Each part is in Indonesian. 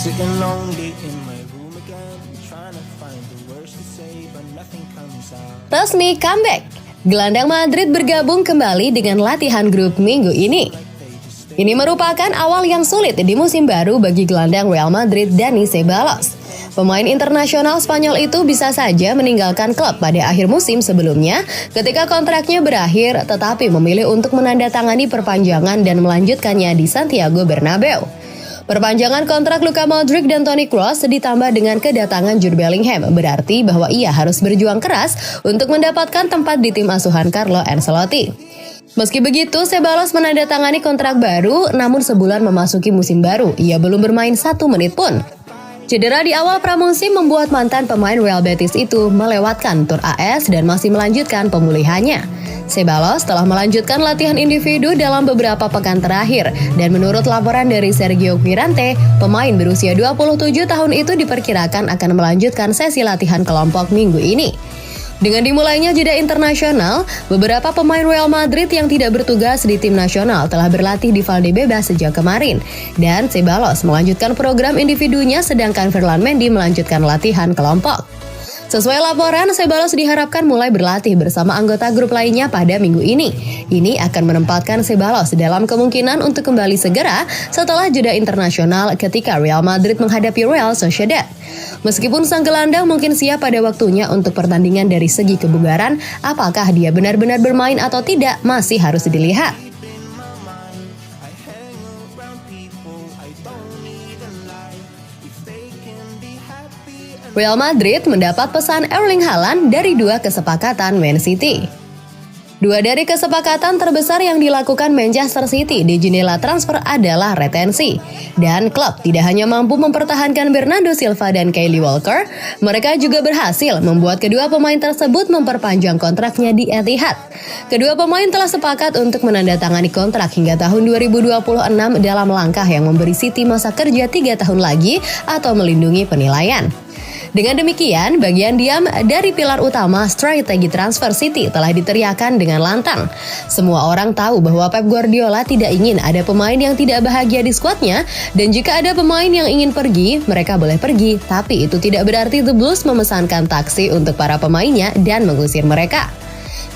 Sitting lonely in my room again, trying to find the words to say, but nothing comes out. Resmi comeback. Gelandang Madrid bergabung kembali dengan latihan grup minggu ini. Ini merupakan awal yang sulit di musim baru bagi gelandang Real Madrid Dani Ceballos. Pemain internasional Spanyol itu bisa saja meninggalkan klub pada akhir musim sebelumnya ketika kontraknya berakhir, tetapi memilih untuk menandatangani perpanjangan dan melanjutkannya di Santiago Bernabeu. Perpanjangan kontrak Luka Modric dan Toni Kroos ditambah dengan kedatangan Jude Bellingham berarti bahwa ia harus berjuang keras untuk mendapatkan tempat di tim asuhan Carlo Ancelotti. Meski begitu, Ceballos menandatangani kontrak baru, namun sebulan memasuki musim baru, ia belum bermain 1 menit pun. Cedera di awal pramusim membuat mantan pemain Real Betis itu melewatkan Tour AS dan masih melanjutkan pemulihannya. Ceballos telah melanjutkan latihan individu dalam beberapa pekan terakhir dan menurut laporan dari Sergio Quirante, pemain berusia 27 tahun itu diperkirakan akan melanjutkan sesi latihan kelompok minggu ini. Dengan dimulainya jeda internasional, beberapa pemain Real Madrid yang tidak bertugas di tim nasional telah berlatih di Valdebebas sejak kemarin. Dan Ceballos melanjutkan program individunya sedangkan Ferland Mendy melanjutkan latihan kelompok. Sesuai laporan, Ceballos diharapkan mulai berlatih bersama anggota grup lainnya pada minggu ini. Ini akan menempatkan Ceballos dalam kemungkinan untuk kembali segera setelah jeda internasional ketika Real Madrid menghadapi Real Sociedad. Meskipun sang gelandang mungkin siap pada waktunya untuk pertandingan dari segi kebugaran, apakah dia benar-benar bermain atau tidak masih harus dilihat. Real Madrid mendapat pesan Erling Haaland dari 2 kesepakatan Man City. 2 dari kesepakatan terbesar yang dilakukan Manchester City di jendela transfer adalah retensi. Dan klub tidak hanya mampu mempertahankan Bernardo Silva dan Kyle Walker, mereka juga berhasil membuat kedua pemain tersebut memperpanjang kontraknya di Etihad. Kedua pemain telah sepakat untuk menandatangani kontrak hingga tahun 2026 dalam langkah yang memberi City masa kerja 3 tahun lagi atau melindungi penilaian. Dengan demikian, bagian diam dari pilar utama strategi transfer City telah diteriakan dengan lantang. Semua orang tahu bahwa Pep Guardiola tidak ingin ada pemain yang tidak bahagia di skuadnya, dan jika ada pemain yang ingin pergi, mereka boleh pergi, tapi itu tidak berarti The Blues memesankan taksi untuk para pemainnya dan mengusir mereka.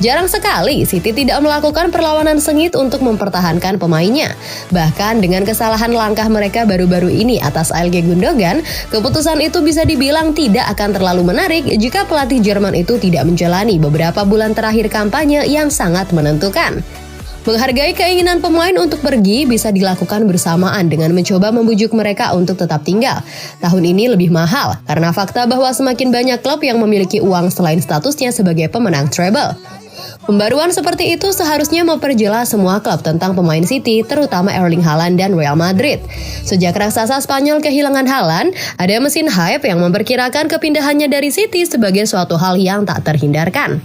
Jarang sekali City tidak melakukan perlawanan sengit untuk mempertahankan pemainnya. Bahkan dengan kesalahan langkah mereka baru-baru ini atas Ilkay Gundogan, keputusan itu bisa dibilang tidak akan terlalu menarik jika pelatih Jerman itu tidak menjalani beberapa bulan terakhir kampanye yang sangat menentukan. Menghargai keinginan pemain untuk pergi bisa dilakukan bersamaan dengan mencoba membujuk mereka untuk tetap tinggal. Tahun ini lebih mahal karena fakta bahwa semakin banyak klub yang memiliki uang selain statusnya sebagai pemenang treble. Pembaruan seperti itu seharusnya memperjelas semua klub tentang pemain City, terutama Erling Haaland dan Real Madrid. Sejak raksasa Spanyol kehilangan Haaland, ada mesin hype yang memperkirakan kepindahannya dari City sebagai suatu hal yang tak terhindarkan.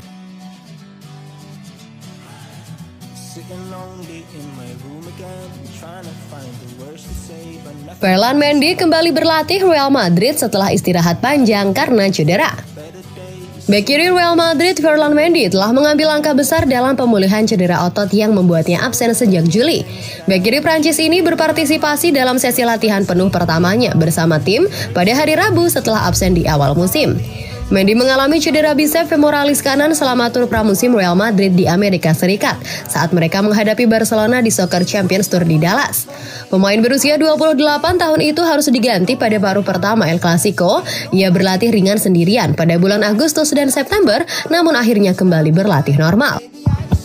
Ferland Mendy kembali berlatih Real Madrid setelah istirahat panjang karena cedera. Bek kiri Real Madrid Ferland Mendy telah mengambil langkah besar dalam pemulihan cedera otot yang membuatnya absen sejak Juli. Bek kiri Prancis ini berpartisipasi dalam sesi latihan penuh pertamanya bersama tim pada hari Rabu setelah absen di awal musim. Mendy mengalami cedera bisep femoralis kanan selama tur pramusim Real Madrid di Amerika Serikat saat mereka menghadapi Barcelona di Soccer Champions Tour di Dallas. Pemain berusia 28 tahun itu harus diganti pada paruh pertama El Clasico. Ia berlatih ringan sendirian pada bulan Agustus dan September, namun akhirnya kembali berlatih normal.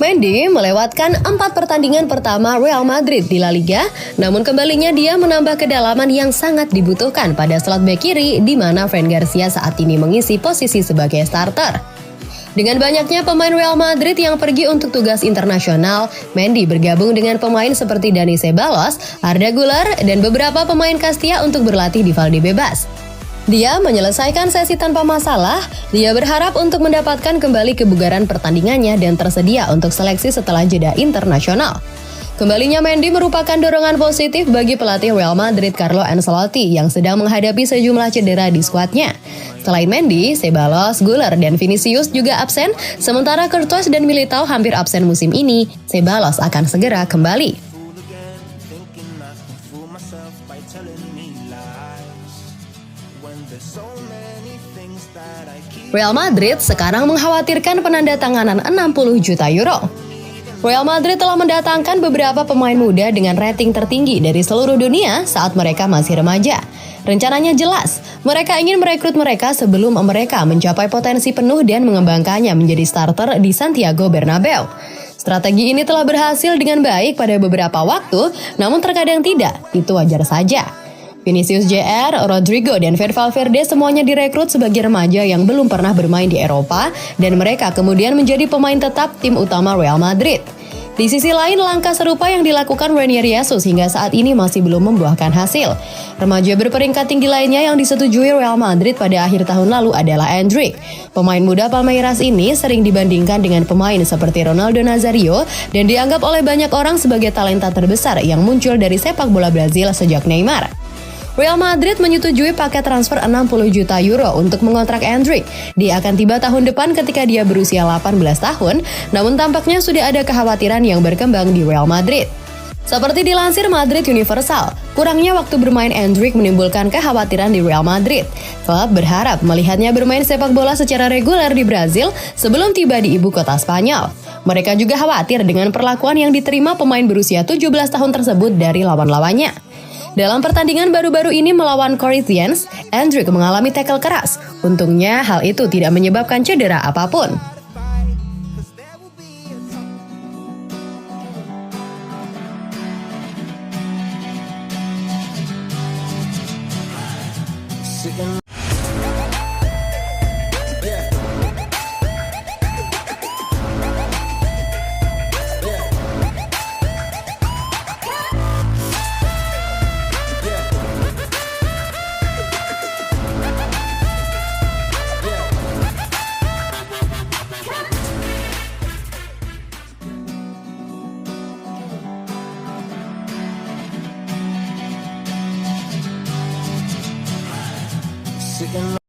Mendy melewatkan 4 pertandingan pertama Real Madrid di La Liga, namun kembalinya dia menambah kedalaman yang sangat dibutuhkan pada slot bek kiri di mana Fran Garcia saat ini mengisi posisi sebagai starter. Dengan banyaknya pemain Real Madrid yang pergi untuk tugas internasional, Mendy bergabung dengan pemain seperti Dani Ceballos, Arda Güler, dan beberapa pemain Castilla untuk berlatih di Valdebebas. Dia menyelesaikan sesi tanpa masalah. Dia berharap untuk mendapatkan kembali kebugaran pertandingannya dan tersedia untuk seleksi setelah jeda internasional. Kembalinya Mendy merupakan dorongan positif bagi pelatih Real Madrid Carlo Ancelotti yang sedang menghadapi sejumlah cedera di skuadnya. Selain Mendy, Ceballos, Güler, dan Vinicius juga absen, sementara Courtois dan Militao hampir absen musim ini. Ceballos akan segera kembali. when there's so many things that I keep. Real Madrid sekarang mengkhawatirkan penandatanganan 60 juta euro. Real Madrid telah mendatangkan beberapa pemain muda dengan rating tertinggi dari seluruh dunia saat mereka masih remaja. Rencananya jelas, mereka ingin merekrut mereka sebelum mereka mencapai potensi penuh dan mengembangkannya menjadi starter di Santiago Bernabeu. Strategi ini telah berhasil dengan baik pada beberapa waktu, namun terkadang tidak, itu wajar saja. Vinicius Jr., Rodrigo, dan Fede Valverde semuanya direkrut sebagai remaja yang belum pernah bermain di Eropa dan mereka kemudian menjadi pemain tetap tim utama Real Madrid. Di sisi lain, langkah serupa yang dilakukan Reinier Jesus hingga saat ini masih belum membuahkan hasil. Remaja berperingkat tinggi lainnya yang disetujui Real Madrid pada akhir tahun lalu adalah Endrick. Pemain muda Palmeiras ini sering dibandingkan dengan pemain seperti Ronaldo Nazario dan dianggap oleh banyak orang sebagai talenta terbesar yang muncul dari sepak bola Brazil sejak Neymar. Real Madrid menyetujui paket transfer 60 juta euro untuk mengontrak Endrick. Dia akan tiba tahun depan ketika dia berusia 18 tahun, namun tampaknya sudah ada kekhawatiran yang berkembang di Real Madrid. Seperti dilansir Madrid Universal, kurangnya waktu bermain Endrick menimbulkan kekhawatiran di Real Madrid. Klub berharap melihatnya bermain sepak bola secara reguler di Brazil sebelum tiba di ibu kota Spanyol. Mereka juga khawatir dengan perlakuan yang diterima pemain berusia 17 tahun tersebut dari lawan-lawannya. Dalam pertandingan baru-baru ini melawan Corinthians, Endrick mengalami tackle keras. Untungnya hal itu tidak menyebabkan cedera apapun. Sitting. Yeah. Yeah. Sitting